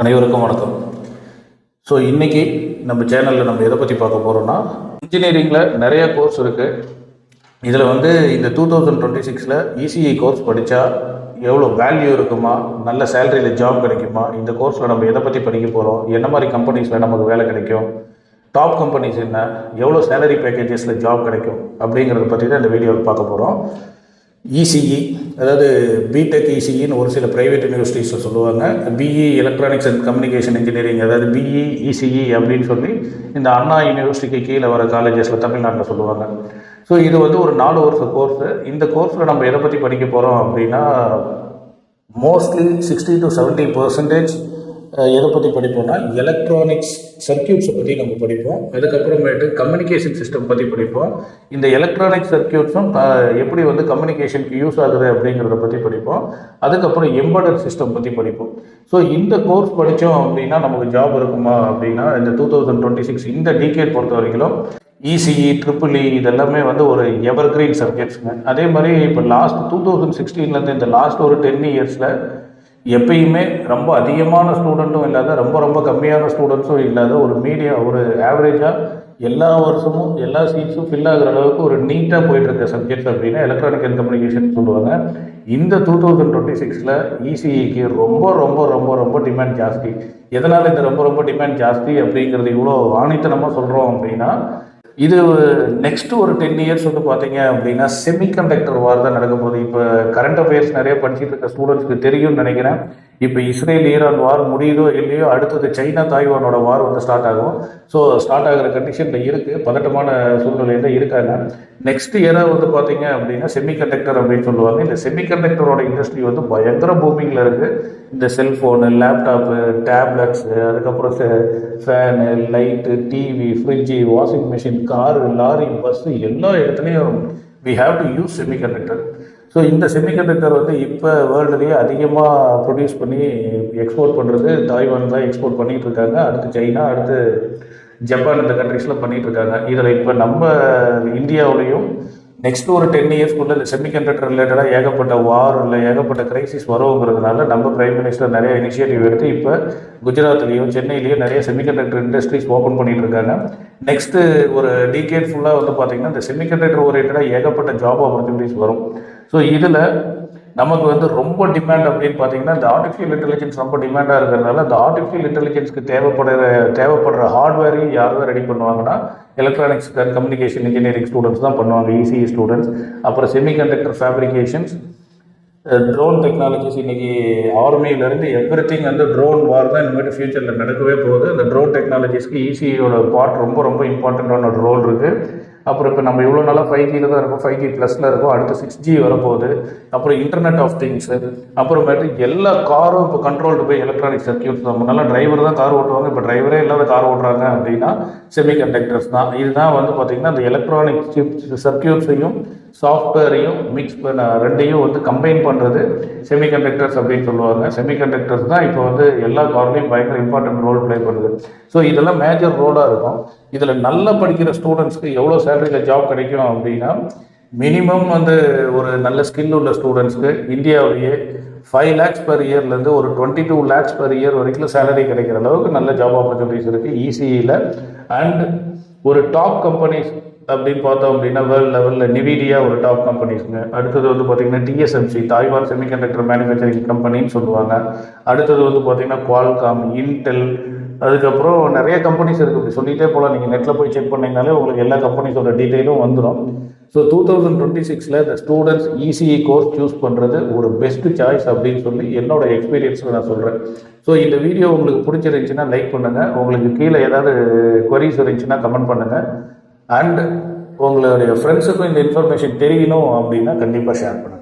அனைவருக்கும் வணக்கம். ஸோ இன்றைக்கி நம்ம சேனலில் நம்ம எதை பற்றி பார்க்க போகிறோன்னா, இன்ஜினியரிங்கில் நிறைய கோர்ஸ் இருக்குது. இதில் இந்த 2026 இசிஇ கோர்ஸ் படித்தா எவ்வளோ வேல்யூ இருக்குமா, நல்ல சேலரியில் ஜாப் கிடைக்குமா, இந்த கோர்ஸில் நம்ம எதை பற்றி படிக்க போகிறோம், என்ன மாதிரி கம்பெனிஸில் நமக்கு வேலை கிடைக்கும், டாப் கம்பெனிஸ் என்ன, எவ்வளோ சேலரி பேக்கேஜஸில் ஜாப் கிடைக்கும் அப்படிங்கிறத பற்றி தான் இந்த வீடியோவில் பார்க்க போகிறோம். இசிஇ, அதாவது பிடெக் இசிஇன்னு ஒரு சில ப்ரைவேட் யூனிவர்சிட்டிஸில் சொல்லுவாங்க. BE electronics and communication engineering, அதாவது பிஇ இசிஇ அப்படின்னு சொல்லி இந்த அண்ணா யூனிவர்சிட்டிக்கு கீழே வர காலேஜஸில் தமிழ்நாட்டில் சொல்லுவாங்க. ஸோ இது ஒரு 4 வருஷ கோர்ஸு. இந்த கோர்ஸில் நம்ம எதை பற்றி படிக்க போகிறோம் அப்படின்னா, மோஸ்ட்லி 60 to 70% எதை பற்றி படிப்போம்னா எலக்ட்ரானிக்ஸ் சர்க்கியூட்ஸை பற்றி நம்ம படிப்போம். அதுக்கப்புறமேட்டு கம்யூனிகேஷன் சிஸ்டம் பற்றி படிப்போம். இந்த எலக்ட்ரானிக் சர்க்கியூட்ஸும் எப்படி கம்யூனிகேஷனுக்கு யூஸ் ஆகுது அப்படிங்கிறத பற்றி படிப்போம். அதுக்கப்புறம் எம்பெடட் சிஸ்டம் பற்றி படிப்போம். ஸோ இந்த கோர்ஸ் படித்தோம் அப்படின்னா நமக்கு ஜாப் இருக்குமா அப்படின்னா, இந்த 2026 இந்த டிகேட் பொறுத்த வரைக்கும் இசிஇ, ட்ரிபிள்இ இதெல்லாமே ஒரு எவர்கிரீன் சப்ஜெக்ட்ஸுங்க. அதே மாதிரி இப்போ லாஸ்ட் 2016 இந்த லாஸ்ட் ஒரு 10 இயர்ஸில் எப்பயுமே ரொம்ப அதிகமான ஸ்டூடெண்ட்டும் இல்லாத, ரொம்ப கம்மியான ஸ்டூடெண்ட்ஸும் இல்லாத, ஒரு மீடியம், ஒரு ஆவரேஜாக எல்லா வருஷமும் எல்லா சீட்ஸும் ஃபில் ஆகிற அளவுக்கு ஒரு நீட்டாக போயிட்டுருக்க சப்ஜெக்ட்ஸ் அப்படின்னா எலக்ட்ரானிக் அண்ட் கம்யூனிகேஷன் சொல்லுவாங்க. இந்த 2026 இசிஇக்கு ரொம்ப டிமாண்ட் ஜாஸ்தி. எதனால் இந்த ரொம்ப டிமாண்ட் ஜாஸ்தி அப்படிங்கிறது இவ்வளோ ஆணித்தனமாக சொல்கிறோம் அப்படின்னா, இது நெக்ஸ்ட் ஒரு 10 இயர்ஸ் பார்த்தீங்க அப்படின்னா செமிகண்டக்டர் வார் தான் நடக்க போகுது. இப்போ கரண்ட் அஃபேர்ஸ் நிறைய படிச்சுட்டு இருக்க ஸ்டூடெண்ட்ஸ்க்கு தெரியும்னு நினைக்கிறேன். இப்போ இஸ்ரேல் ஈரான் வார் முடியுதோ இல்லையோ, அடுத்தது சைனா தாய்வானோட வார் ஸ்டார்ட் ஆகும். ஸோ ஸ்டார்ட் ஆகிற கண்டிஷனில் இருக்குது, பதட்டமான சூழ்நிலையில் இருக்காங்க. நெக்ஸ்ட் இயராக பார்த்தீங்க அப்படின்னா செமிகண்டக்டர் அப்படின்னு சொல்லுவாங்க. இந்த செமிகண்டக்டரோட இண்டஸ்ட்ரி பயங்கர பூமிங்கில் இருக்குது. இந்த செல்ஃபோனு, லேப்டாப்பு, டேப்லெட்ஸு, அதுக்கப்புறம் fan, light, TV, fridge, washing machine, car, lorry, bus எல்லா இடத்துலையும் we have to use semiconductor. So இந்த செமிகண்டக்டர் இப்போ வேர்ல்டுலேயே அதிகமாக ப்ரொடியூஸ் பண்ணி எக்ஸ்போர்ட் பண்ணுறது தாய்வான் தான் எக்ஸ்போர்ட் பண்ணிகிட்டு இருக்காங்க. அடுத்து சைனா, அடுத்து ஜப்பான், இந்த கண்ட்ரிஸில் பண்ணிகிட்டு இருக்காங்க. இதில் இப்போ நம்ம இந்தியாவிலையும் நெக்ஸ்ட் ஒரு 10 இயர்ஸ்க்குள்ளே இந்த செமிகண்டக்டர் ரிலேட்டடாக ஏகப்பட்ட வார் இல்லை ஏகப்பட்ட கிரைசிஸ் வருங்கிறதுனால நம்ம பிரைம் மினிஸ்டர் நிறைய இனிஷியேட்டிவ் எடுத்து இப்போ குஜராத்லேயும் சென்னையிலையும் நிறைய செமிகண்டக்டர் இண்டஸ்ட்ரீஸ் ஓப்பன் பண்ணிகிட்டு இருக்காங்க. நெக்ஸ்ட்டு ஒரு டிகேட் ஃபுல்லாக பார்த்திங்கன்னா இந்த செமிகண்டக்டர் ஓரியன்டாக ஏகப்பட்ட ஜாப் ஆப்பர்ச்சுனிட்டிஸ் வரும். ஸோ இதில் நமக்கு ரொம்ப டிமாண்ட் அப்படின்னு பார்த்தீங்கன்னா, இந்த ஆர்டிஃபிஷியல் இன்டெலிஜென்ஸ் ரொம்ப டிமாண்டாக இருக்கிறதுனால இந்த ஆர்டிஃபிஷியல் இன்டெலிஜென்ஸ்க்கு தேவைப்படுற ஹார்ட்வேரையும் யார் தான் ரெடி பண்ணுவாங்கன்னா, electronics and communication engineering students தான் பண்ணுவாங்க, இசிஇ ஸ்டூடெண்ட்ஸ். அப்புறம் செமிகண்டக்டர் ஃபேப்ரிகேஷன்ஸ், ட்ரோன் டெக்னாலஜிஸ். இன்றைக்கி ஆர்மியிலேருந்து எவ்ரிதிங் ட்ரோன் வார் தான் இனிமேட்டு ஃபியூச்சரில் நடக்கவே போகுது. அந்த ட்ரோன் டெக்னாலஜிஸ்க்கு இசிஇயோட பார்ட் ரொம்ப இம்பார்ட்டண்ட்டான ஒரு ரோல் இருக்குது. அப்புறம் இப்போ நம்ம இவ்வளோ நாளாக 5G தான் இருக்கும், 5G ப்ளஸில் இருக்கும், அடுத்து 6G வரப்போகுது. அப்புறம் இன்டர்நெட் ஆஃப் திங்ஸு, அப்புறமேட்டு எல்லா காரும் இப்போ கண்ட்ரோல்டு பை எலக்ட்ரானிக் சர்க்கியூட்ஸ் தான். முன்னெல்லாம் டிரைவர் தான் கார் ஓட்டுவாங்க, இப்போ டிரைவரே இல்லாத கார் ஓட்டுறாங்க அப்படின்னா செமிகண்டக்டர்ஸ் தான். இதுதான் பார்த்திங்கன்னா இந்த எலக்ட்ரானிக் சர்க்கியூட்ஸையும் சாஃப்ட்வேரையும் மிக்ஸ் பண்ண ரெண்டையும் கம்பைன் பண்ணுறது செமிகண்டக்டர்ஸ் அப்படின்னு சொல்லுவாங்க. செமிகண்டக்டர்ஸ் தான் இப்போ எல்லா கார்லையும் பயங்கர இம்பார்ட்டன்ட் ரோல் ப்ளே பண்ணுது. ஸோ இதெல்லாம் மேஜர் ரோலாக இருக்கும். இதில் நல்லா படிக்கிற ஸ்டூடெண்ட்ஸ்க்கு எவ்வளோ சேலரியில் ஜாப் கிடைக்கும் அப்படின்னா, மினிமம் ஒரு நல்ல ஸ்கில் உள்ள ஸ்டூடெண்ட்ஸ்க்கு இந்தியாவிலேயே 5 lakhs per இயர்லேருந்து ஒரு 22 lakhs per இயர் வரைக்கும் சேலரி கிடைக்கிற அளவுக்கு நல்ல ஜாப் ஆப்பர்ச்சுனிட்டிஸ் இருக்குது இசிஇயில். அண்ட் ஒரு டாப் கம்பெனிஸ் அப்படின்னு பார்த்தோம் அப்படின்னா வேர்ல்டு லெவலில் நிவிடியா ஒரு டாப் கம்பெனிஸுங்க. அடுத்தது பார்த்திங்கன்னா டிஎஸ்எம்சி, தாய்வான் செமிகண்டக்டர் மேனுஃபேக்சரிங் கம்பெனின்னு சொல்லுவாங்க. அடுத்தது பார்த்திங்கன்னா குவால்காம், இன்டெல், அதுக்கப்புறம் நிறைய கம்பெனிஸ் இருக்குது. இப்படி சொல்லிகிட்டே போகலாம். நீங்கள் நெட்டில் போய் செக் பண்ணிங்கனாலே உங்களுக்கு எல்லா கம்பெனிஸோட டீட்டெயிலும் வந்துடும். ஸோ 2026 இந்த ஸ்டூடெண்ட்ஸ் இசிஇ கோர்ஸ் சூஸ் பண்ணுறது ஒரு பெஸ்ட்டு சாய்ஸ் அப்படின்னு சொல்லி என்னோடய எக்ஸ்பீரியன்ஸில் நான் சொல்கிறேன். ஸோ இந்த வீடியோ உங்களுக்கு பிடிச்சிருந்துச்சின்னா லைக் பண்ணுங்கள். உங்களுக்கு கீழே ஏதாவது குவரிஸ் இருந்துச்சுன்னா கமெண்ட் பண்ணுங்கள். அண்ட் உங்களுடைய ஃப்ரெண்ட்ஸுக்கும் இந்த இன்ஃபர்மேஷன் தெரியணும் அப்படின்னா கண்டிப்பாக ஷேர் பண்ணுங்கள்.